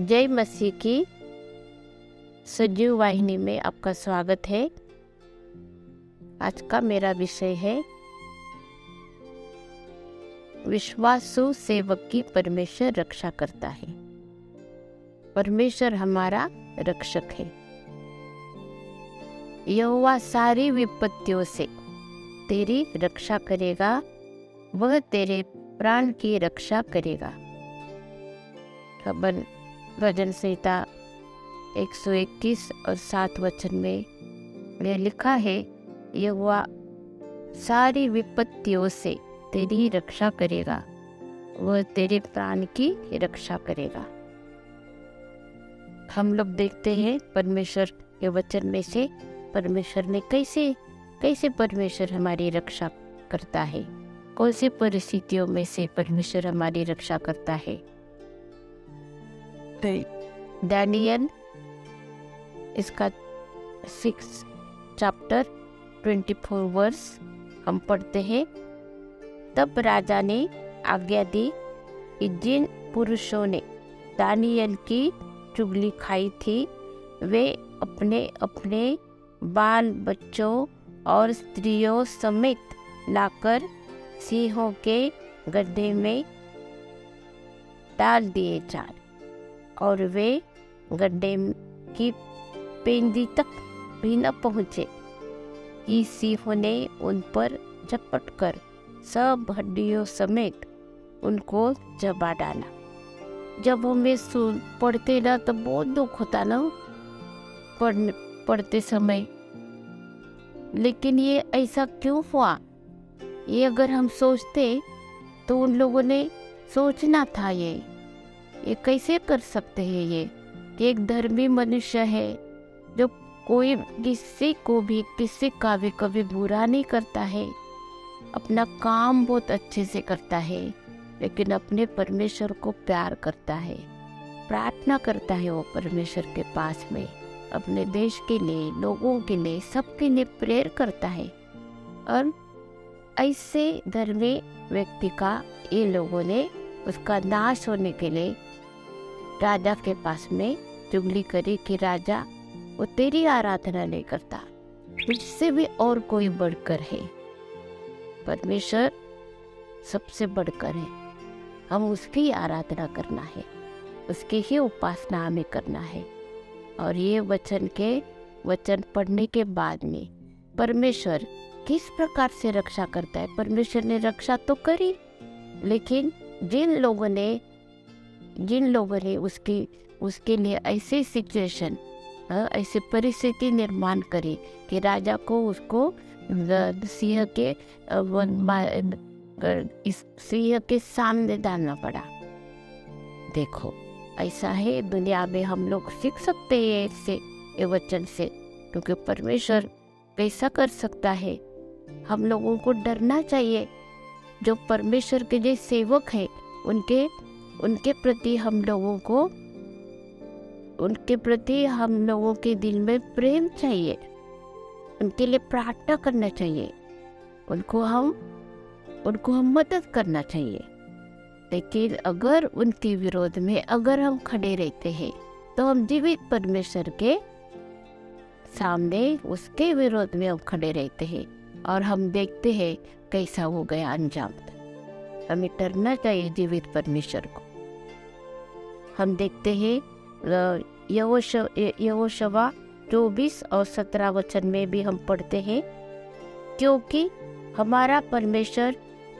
जय मसीह की सजीव वाहिनी में आपका स्वागत है। आज का मेरा विषय है विश्वासु सेवक की परमेश्वर रक्षा करता है। परमेश्वर हमारा रक्षक है। यहोवा सारी विपत्तियों से तेरी रक्षा करेगा, वह तेरे प्राण की रक्षा करेगा। भजन संहिता 121 और 7 वचन में यह लिखा है, यहोवा सारी विपत्तियों से तेरी रक्षा करेगा, वह तेरे प्राण की रक्षा करेगा। हम लोग देखते हैं परमेश्वर के वचन में से परमेश्वर ने कैसे परमेश्वर हमारी रक्षा करता है, कौन सी परिस्थितियों में से परमेश्वर हमारी रक्षा करता है। दानियल इसका 6 चैप्टर 24 वर्स हम पढ़ते हैं। तब राजा ने आज्ञा दी कि जिन पुरुषों ने दानियल की चुगली खाई थी वे अपने अपने बाल बच्चों और स्त्रियों समेत लाकर सिंहों के गड्ढे में डाल दिए जाए, और वे गड्ढे की पेंदी तक भी न पहुँचे कि सिंहों ने उन पर झपट कर सब हड्डियों समेत उनको चबा डाला। जब हमें पढ़ते ना तो बहुत दुख होता ना पढ़ते समय, लेकिन ये ऐसा क्यों हुआ, ये अगर हम सोचते तो उन लोगों ने सोचना था ये कैसे कर सकते हैं। ये कि एक धर्मी मनुष्य है जो कोई किसी का भी कभी बुरा नहीं करता है, अपना काम बहुत अच्छे से करता है, लेकिन अपने परमेश्वर को प्यार करता है, प्रार्थना करता है वो परमेश्वर के पास में, अपने देश के लिए, लोगों के लिए, सबके लिए प्रेयर करता है। और ऐसे धर्मी व्यक्ति का ये लोगों ने उसका नाश होने के लिए राजा के पास में चुगली करी कि राजा वो तेरी आराधना नहीं करता, इससे भी और कोई बढ़कर है। परमेश्वर सबसे बढ़कर है, हम उसकी आराधना करना है, उसकी ही उपासना हमें करना है। और ये वचन पढ़ने के बाद में परमेश्वर किस प्रकार से रक्षा करता है। परमेश्वर ने रक्षा तो करी, लेकिन जिन लोगों ने उसके लिए ऐसे सिचुएशन, ऐसे परिस्थिति निर्माण करी कि राजा को उसको सिंह के सामने डालना पड़ा। देखो ऐसा है दुनिया में, हम लोग सीख सकते हैं इससे, ये वचन से, क्योंकि परमेश्वर कैसा कर सकता है। हम लोगों को डरना चाहिए। जो परमेश्वर के जो सेवक हैं उनके प्रति हम लोगों के दिल में प्रेम चाहिए, उनके लिए प्रार्थना करना चाहिए, उनको हम मदद करना चाहिए। लेकिन अगर उनके विरोध में अगर हम खड़े रहते हैं तो हम जीवित परमेश्वर के सामने उसके विरोध में हम खड़े रहते हैं, और हम देखते हैं कैसा हो गया अंजाम। हमें डरना चाहिए जीवित परमेश्वर को। हम देखते हैं यहोशवा 24 और 17 वचन में भी हम पढ़ते हैं, क्योंकि हमारा परमेश्वर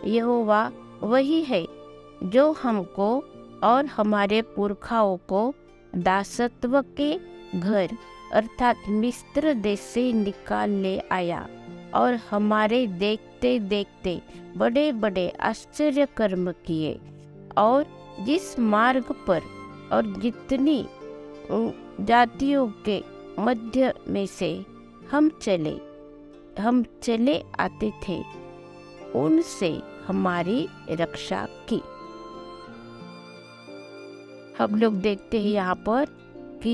यहोवा वही है जो हमको और हमारे पुरखाओं को दासत्व के घर अर्थात मिस्र देश से निकाल ले आया, और हमारे देखते देखते बड़े बड़े आश्चर्य कर्म किए, और जिस मार्ग पर और जितनी जातियों के मध्य में से हम चले आते थे उनसे हमारी रक्षा की। हम लोग देखते हैं यहाँ पर कि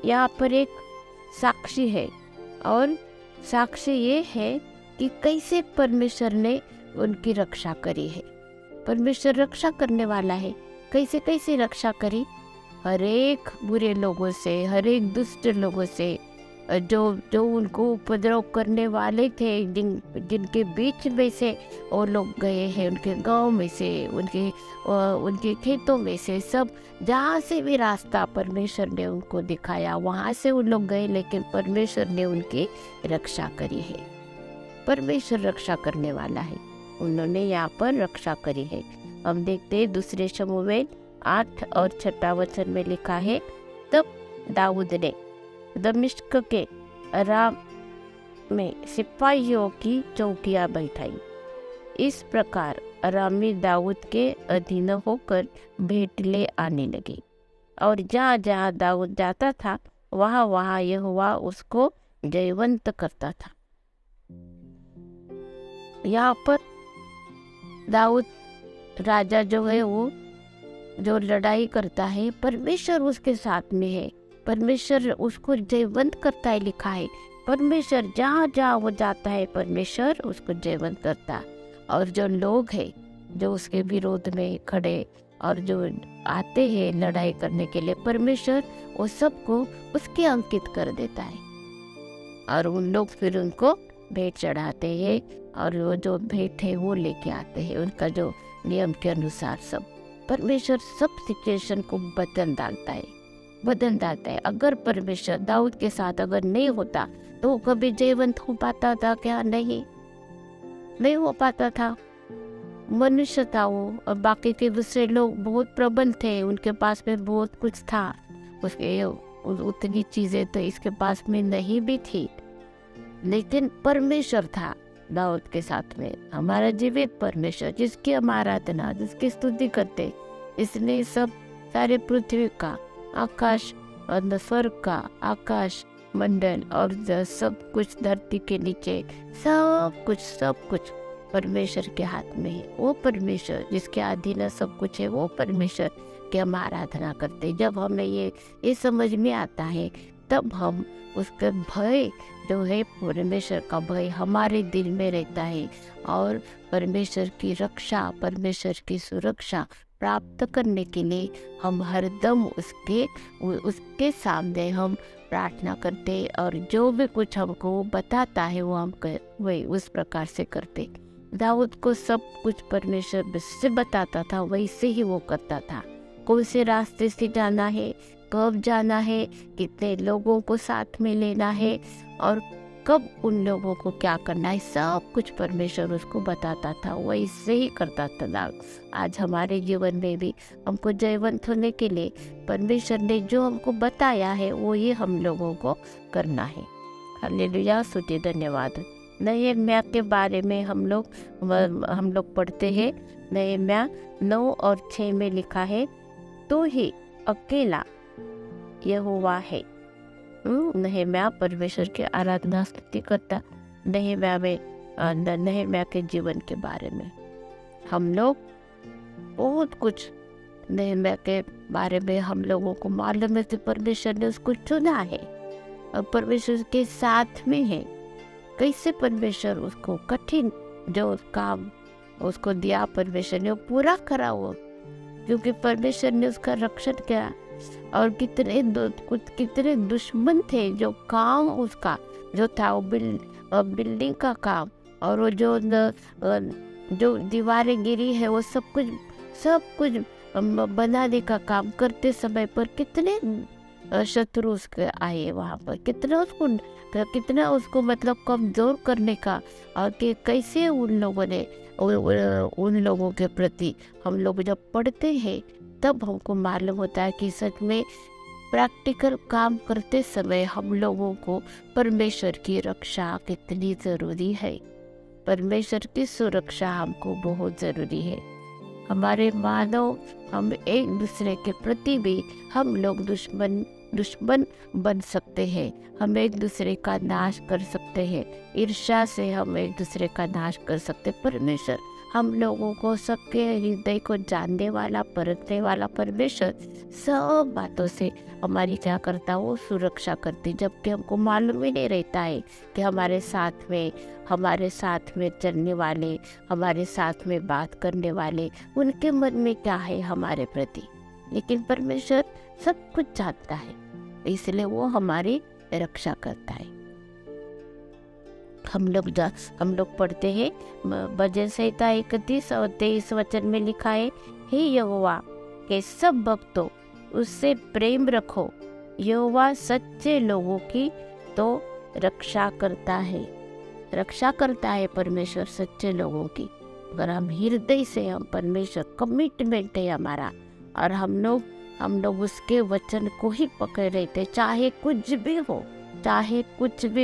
यहाँ पर एक साक्षी है, और साक्षी ये है कि कैसे परमेश्वर ने उनकी रक्षा करी है। परमेश्वर रक्षा करने वाला है। कैसे कैसे रक्षा करी? हर एक बुरे लोगों से, हर एक दुष्ट लोगों से, जो जो उनको उपद्रव करने वाले थे, जिनके बीच में से वो लोग गए हैं, उनके गांव में से, उनके खेतों में से, सब जहाँ से भी रास्ता परमेश्वर ने उनको दिखाया वहाँ से उन लोग गए, लेकिन परमेश्वर ने उनकी रक्षा करी है। परमेश्वर रक्षा करने वाला है, उन्होंने यहाँ पर रक्षा करी है। हम देखते हैं दूसरे शमूएल 8 और 6 वचन में लिखा है, तब दाऊद ने दमिश्क के अराम में सिपाहियों की चौकियां बैठाई। इस प्रकार अरामी दाऊद के अधीन होकर भेंट ले आने लगे, और जहाँ जहाँ दाऊद जाता था वहाँ वहाँ यहोवा उसको जयवंत करता था। यहाँ पर दाऊद राजा जो है, वो जो लड़ाई करता है, परमेश्वर उसके साथ में है, परमेश्वर उसको जयवंत करता है, लिखा है। परमेश्वर जहाँ जहाँ वो जाता है, परमेश्वर उसको जयवंत करता है। और जो लोग हैं जो उसके विरोध में खड़े और जो आते हैं लड़ाई करने के लिए, परमेश्वर वो सबको उसके अंकित कर देता है, और उन लोग फिर उनको भेंट चढ़ाते हैं, और वो जो भेंट है वो लेके आते हैं उनका जो नियम के अनुसार। सब परमेश्वर सब सिचुएशन को बदल डालता है। अगर परमेश्वर दाऊद के साथ अगर नहीं होता तो कभी जयवंत हो पाता था क्या? नहीं हो पाता था। मनुष्य था वो, और बाकी के दूसरे लोग बहुत प्रबल थे, उनके पास में बहुत कुछ था, उसके उतनी चीजें तो इसके पास में नहीं भी थी, लेकिन परमेश्वर था दाऊद के साथ में। हमारा जीवित परमेश्वर, जिसकी हम आराधना, जिसकी स्तुति करते, इसने सब सारे पृथ्वी का, आकाश और स्वर्ग का, आकाश मंडल और सब कुछ धरती के नीचे, सब कुछ परमेश्वर के हाथ में है। वो परमेश्वर जिसके अधीन सब कुछ है, वो परमेश्वर की हम आराधना करते। जब हमें ये समझ में आता है, तब हम उसका भय जो है, परमेश्वर का भय हमारे दिल में रहता है, और परमेश्वर की रक्षा, परमेश्वर की सुरक्षा प्राप्त करने के लिए हम हरदम उसके सामने हम प्रार्थना करते, और जो भी कुछ हमको बताता है वो हम वही उस प्रकार से करते। दाऊद को सब कुछ परमेश्वर से बताता था, वैसे ही वो करता था। कौन से रास्ते से जाना है, कब जाना है, कितने लोगों को साथ में लेना है, और कब उन लोगों को क्या करना है, सब कुछ परमेश्वर उसको बताता था, वैसे ही करता था दाऊद। आज हमारे जीवन में भी हमको जयवंत होने के लिए परमेश्वर ने जो हमको बताया है, वो ये हम लोगों को करना है। हालेलुया, स्तुति, धन्यवाद। नहम्याह के बारे में हम लोग पढ़ते हैं। नहम्याह 9 और 6 में लिखा है, तो ही अकेला यहोवा है। नहम्याह परमेश्वर की आराधना स्तुति करता। नहम्याह के जीवन के बारे में हम लोग बहुत कुछ, नहम्याह के बारे में हम लोगों को मालूम है कि परमेश्वर ने उसको चुना है और परमेश्वर के साथ में है। कैसे परमेश्वर उसको कठिन जो काम उसको दिया, परमेश्वर ने वो पूरा करा, वो क्योंकि परमेश्वर ने उसका रक्षण किया। और कितने दुश्मन थे, जो काम उसका जो था वो बिल्डिंग का काम, और वो जो दीवारें गिरी है, वो सब कुछ बनाने का काम करते समय पर कितने शत्रु उसके आए वहाँ पर, कितना उसको मतलब कमजोर करने का, और कि कैसे उन लोगों के प्रति हम लोग जब पढ़ते हैं तब हमको मालूम होता है कि सच में प्रैक्टिकल काम करते समय हम लोगों को परमेश्वर की रक्षा कितनी ज़रूरी है। परमेश्वर की सुरक्षा हमको बहुत ज़रूरी है। हमारे मानव, हम एक दूसरे के प्रति भी हम लोग दुश्मन बन सकते हैं, हम एक दूसरे का नाश कर सकते हैं, ईर्ष्या से हम एक दूसरे का नाश कर सकते। परमेश्वर हम लोगों को, सबके हृदय को जानने वाला, परखने वाला परमेश्वर सब बातों से हमारी क्या करता है, वो सुरक्षा करती, जबकि हमको मालूम ही नहीं रहता है कि हमारे साथ में चलने वाले, हमारे साथ में बात करने वाले, उनके मन में क्या है हमारे प्रति। लेकिन परमेश्वर सब कुछ जानता है, इसलिए वो हमारी रक्षा करता है। हम लोग पढ़ते हैं भजन संहिता 31 और 23 वचन में लिखा है, हे यहोवा के सब भक्तों उससे प्रेम रखो, यहोवा सच्चे लोगों की तो रक्षा करता है परमेश्वर सच्चे लोगों की। अगर हम हृदय से, हम परमेश्वर, कमिटमेंट है हमारा, और हम लोग उसके वचन को ही पकड़ रहते, चाहे कुछ भी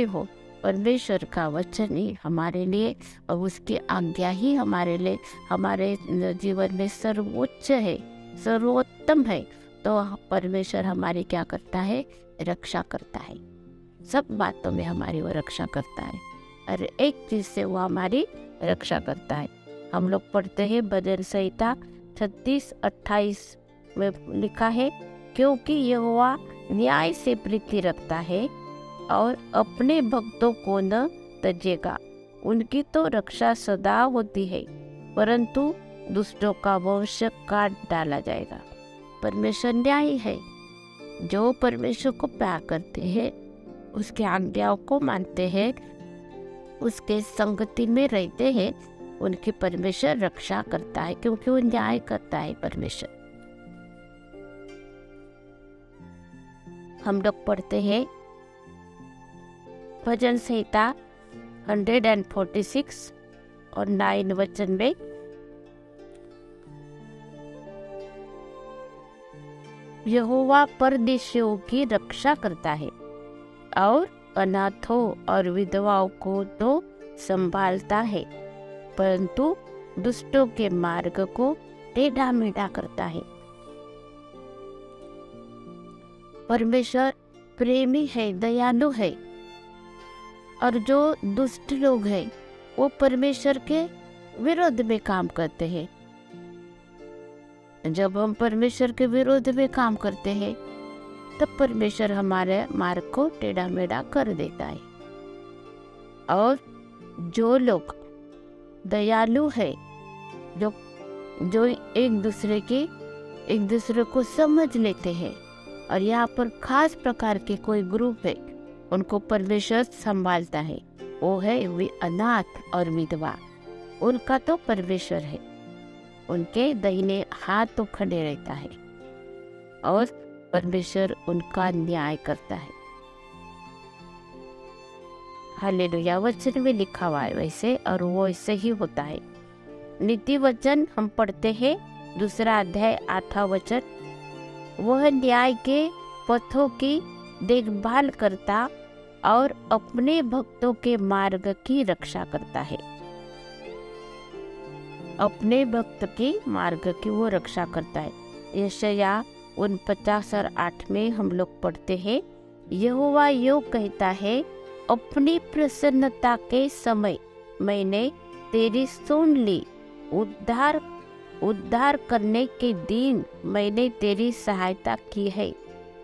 हो, परमेश्वर का वचन ही हमारे लिए और उसकी आज्ञा ही हमारे लिए, हमारे जीवन में सर्वोच्च है, सर्वोत्तम है। तो परमेश्वर हमारी क्या करता है, रक्षा करता है, सब बातों में हमारी वो रक्षा करता है, और एक चीज से वो हमारी रक्षा करता है। हम लोग पढ़ते हैं भजन संहिता 36-28 में लिखा है, क्योंकि यहोवा न्याय से प्रीति रखता है और अपने भक्तों को न तजेगा, उनकी तो रक्षा सदा होती है, परंतु दुष्टों का वंश काट डाला जाएगा। परमेश्वर न्यायी है, जो परमेश्वर को प्यार करते हैं, उसके आज्ञाओं को मानते हैं, उसके संगति में रहते हैं, उनकी परमेश्वर रक्षा करता है, क्योंकि वो न्याय करता है परमेश्वर। हम लोग पढ़ते हैं भजन संहिता 146 और 9 वचन में, यहोवा परदेशियों की रक्षा करता है और अनाथों और विधवाओं को तो संभालता है, परंतु दुष्टों के मार्ग को टेढ़ा मेढ़ा करता है। परमेश्वर प्रेमी है, दयालु है, और जो दुष्ट लोग हैं वो परमेश्वर के विरोध में काम करते हैं। जब हम परमेश्वर के विरोध में काम करते हैं तब परमेश्वर हमारे मार्ग को टेढ़ा मेढ़ा कर देता है। और जो लोग दयालु है, जो एक दूसरे को समझ लेते हैं, और यहाँ पर खास प्रकार के कोई ग्रुप है, उनको परमेश्वर संभालता है, वो है अनाथ और विधवा, उनका तो परमेश्वर है, उनके दाहिने हाथ तो खड़े रहता है, और परमेश्वर उनका न्याय करता है। हालेलुया, वचन में लिखा हुआ है वैसे, और वो ऐसे ही होता है। नीति वचन हम पढ़ते हैं 2 अध्याय 8 वचन, वह न्याय के पथों की देखभाल करता और अपने भक्तों के मार्ग की रक्षा करता है। अपने भक्त के मार्ग की वो रक्षा करता है। यशाया 49 और 8 में हम लोग पढ़ते हैं, यहोवा यो कहता है, अपनी प्रसन्नता के समय मैंने तेरी सुन ली, उद्धार करने के दिन मैंने तेरी सहायता की है,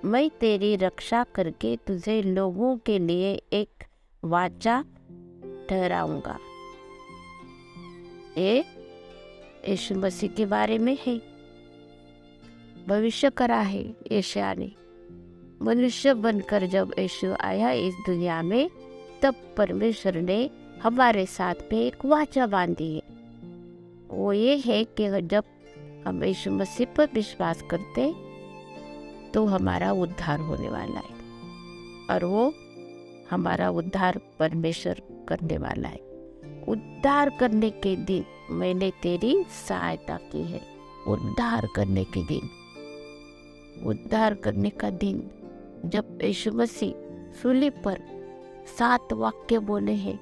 मैं तेरी रक्षा करके तुझे लोगों के लिए एक वाचा ठहराऊंगा। ये यीशु मसीह के बारे में है, भविष्य करा है यशाया ने। मनुष्य बनकर जब यीशु आया इस दुनिया में, तब परमेश्वर ने हमारे साथ में एक वाचा बांधी है। वो ये है कि जब हम यीशु मसीह पर विश्वास करते तो हमारा उद्धार होने वाला है, और वो हमारा उद्धार परमेश्वर करने वाला है। उद्धार करने के दिन मैंने तेरी सहायता की है। उद्धार करने के दिन, उद्धार करने का दिन, जब यीशु मसीह सूली पर 7 वाक्य बोले हैं,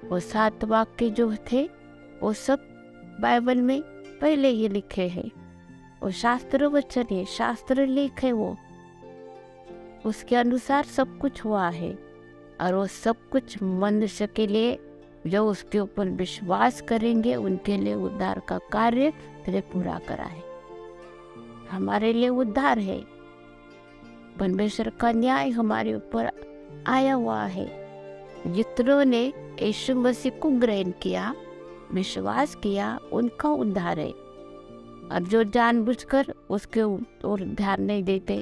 वो 7 वाक्य जो थे वो सब बाइबल में पहले ही लिखे हैं। वो शास्त्र वचन है, शास्त्र लेख है, वो उसके अनुसार सब कुछ हुआ है, और वो सब कुछ मनुष्य के लिए जो उसके ऊपर विश्वास करेंगे उनके लिए उद्धार का कार्य तेरे पूरा करा है। हमारे लिए उद्धार है, परमेश्वर का न्याय हमारे ऊपर आया हुआ है। जितनों ने यीशु मसीह को ग्रहण किया, विश्वास किया, उनका उद्धार है। और जो जानबूझकर उसके और ध्यान नहीं देते,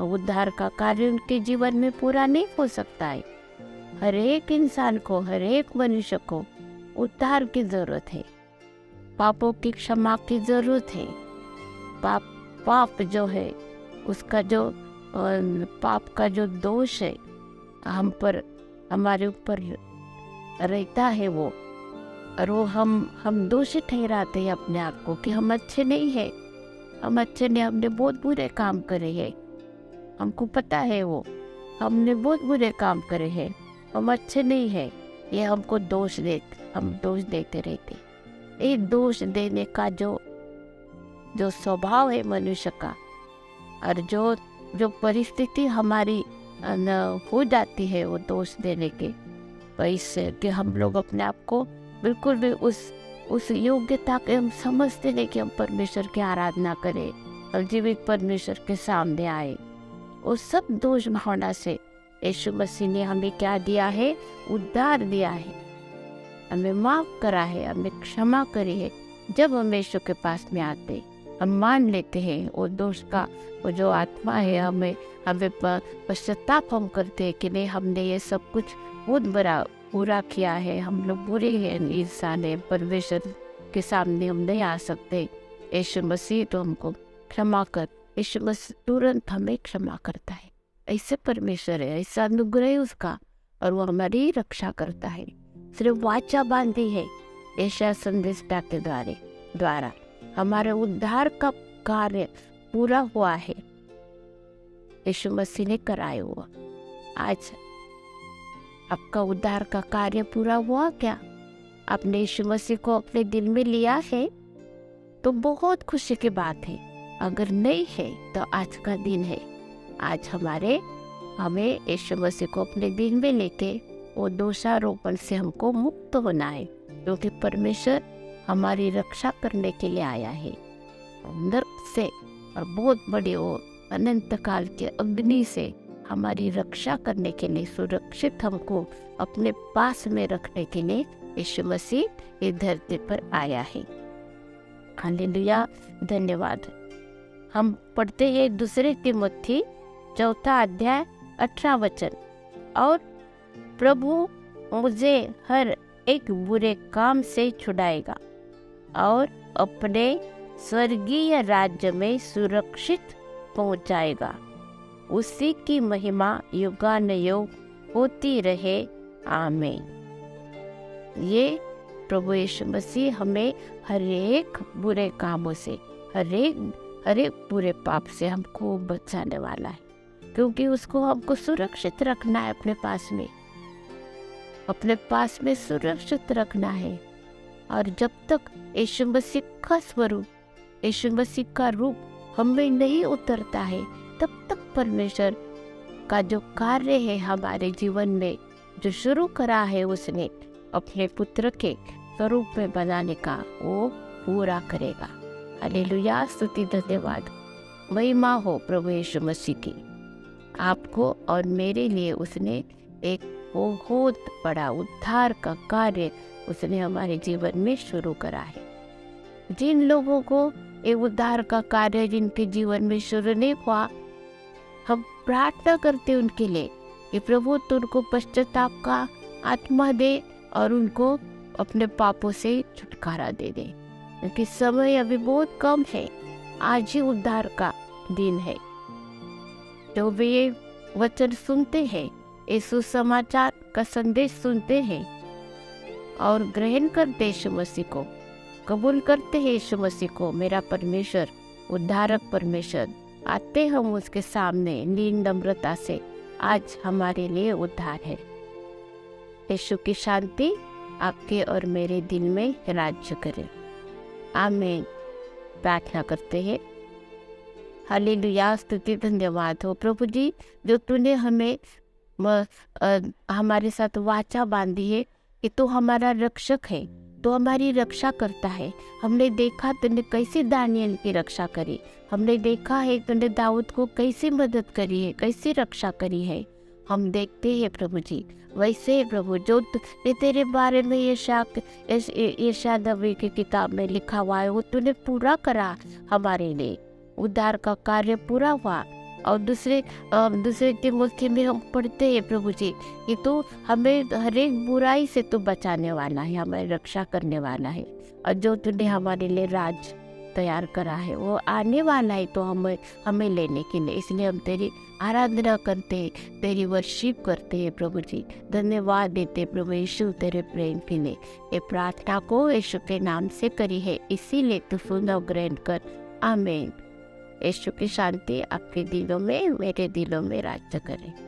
उद्धार का कार्य उनके जीवन में पूरा नहीं हो सकता है। हर एक इंसान को, हर एक मनुष्य को उद्धार की जरूरत है, पापों की क्षमा की जरूरत है। पाप जो है, उसका जो पाप का जो दोष है हम पर, हमारे ऊपर रहता है वो, और वो हम दोषी ठहराते हैं अपने आप को कि हम अच्छे नहीं है, हम अच्छे नहीं, हमने बहुत बुरे काम करे हैं, हमको पता है वो हमने बहुत बुरे काम करे हैं, हम अच्छे नहीं है, ये हमको हम दोष देते रहते। ये दोष देने का जो स्वभाव है मनुष्य का, और जो परिस्थिति हमारी हो जाती है वो दोष देने के वैसे कि हम लोग अपने आप को बिल्कुल भी उस योग्यता के हम समझते नहीं कि हम परमेश्वर की आराधना करें, हम जीवित परमेश्वर के सामने आए। उस सब दोष भावना से यीशु मसीह ने हमें क्या दिया है? उद्धार दिया है, हमें माफ करा है, हमें क्षमा करी है। जब हम यीशु के पास में आते, हम मान लेते हैं वो दोष का, वो जो आत्मा है, हमें पश्चाताप हम करते हैं कि नहीं, हमने ये सब कुछ बहुत बड़ा बुरा किया है, हम लोग बुरे हैं, इंसान है, परमेश्वर के सामने हम नहीं आ सकते। यीशु मसीह तो हमको क्षमा कर, यीशु मसीह तुरंत हमें क्षमा करता है। ऐसे परमेश्वर है, ऐसा अनुग्रह है उसका, और वो हमारी रक्षा करता है। सिर्फ वाचा बांधी है यशायाह संदेशता के द्वारा हमारे उद्धार का कार्य पूरा हुआ है, यीशु मसीह ने कराया हुआ। आज आपका उद्धार का कार्य पूरा हुआ क्या? आपने यीशु मसीह को अपने दिल में लिया है तो बहुत खुशी की बात है। अगर नहीं है तो आज का दिन है। आज हमें यीशु मसीह को अपने दिल में लेके वो दोषारोपण से हमको मुक्त होना है, क्योंकि परमेश्वर हमारी रक्षा करने के लिए आया है। नरक से और बहुत बड़ी वो अनंत काल के अग्नि से हमारी रक्षा करने के लिए, सुरक्षित हमको अपने पास में रखने के लिए यीशु मसीह इस धरती पर आया है। हालेलुया, धन्यवाद। हम पढ़ते हैं दूसरे तिमोथी 4 अध्याय 18 वचन, और प्रभु मुझे हर एक बुरे काम से छुड़ाएगा और अपने स्वर्गीय राज्य में सुरक्षित पहुंचाएगा। उसी की महिमा युगानुयुग होती रहे, आमीन। ये प्रभु यीशु मसीह हमें हर एक बुरे कामों से, हर एक बुरे पाप से हमको बचाने वाला है, क्योंकि उसको हमको सुरक्षित रखना है, अपने पास में सुरक्षित रखना है। और जब तक यीशु मसीह का स्वरूप, यीशु मसीह का रूप हमें नहीं उतरता है, तब तक परमेश्वर का जो कार्य है हमारे जीवन में, जो शुरू करा है उसने अपने पुत्र के स्वरूप में बनाने का, वो पूरा करेगा। हालेलुया, स्तुति धन्यवाद, महिमा हो प्रभु यीशु मसीह की। आपको और मेरे लिए उसने एक बहुत बड़ा उद्धार का कार्य उसने हमारे जीवन में शुरू करा है। जिन लोगों को ये उद्धार का कार्य जिनके जीवन में शुरू नहीं हुआ, हम प्रार्थना करते उनके लिए कि प्रभु तो उनको पश्चाताप का आत्मा दे और उनको अपने पापों से छुटकारा दे दे, क्योंकि समय अभी बहुत कम है। आज ही उद्धार का दिन है। जो भी ये वचन सुनते हैं, ये सुसमाचार का संदेश सुनते हैं और ग्रहण करते यीशु मसीह को, कबूल करते हैं यीशु मसीह को मेरा परमेश्वर, उद्धारक परमेश्वर, आते हम उसके सामने लीन नम्रता से, आज हमारे लिए उद्धार है। यीशु की शांति आपके और मेरे दिल में राज्य करे, आमीन। प्रार्थना करते हैं। हालेलुया, स्तुति धन्यवाद हो प्रभु जी, जो तूने हमें हमारे साथ वाचा बांधी है कि तू हमारा रक्षक है, तो हमारी रक्षा करता है। हमने देखा तूने कैसे दानियल की रक्षा करी, हमने देखा है तूने दाऊद को कैसे मदद करी है, कैसे रक्षा करी है। हम देखते हैं प्रभु जी, वैसे ही प्रभु जो तेरे बारे में यशायाह नबी की किताब में लिखा हुआ है वो तूने पूरा करा हमारे लिए। उद्धार का कार्य पूरा हुआ। और दूसरे तिमोथी में हम पढ़ते हैं प्रभु जी कि तू हमें हर एक बुराई से तू बचाने वाला है, हमारी रक्षा करने वाला है। और जो तूने हमारे लिए राज तैयार करा है वो आने वाला है, तो हमें लेने के लिए। इसलिए हम तेरी आराधना करते हैं, तेरी वर्शिप करते हैं प्रभु जी। धन्यवाद देते प्रभु यीशु तेरे प्रेम के लिए। ये प्रार्थना को यीशु के नाम से करी है, इसीलिए तू सुन और ग्रहण कर। आमीन। यीशु की शांति आपके दिलों में, मेरे दिलों में राज्य करे।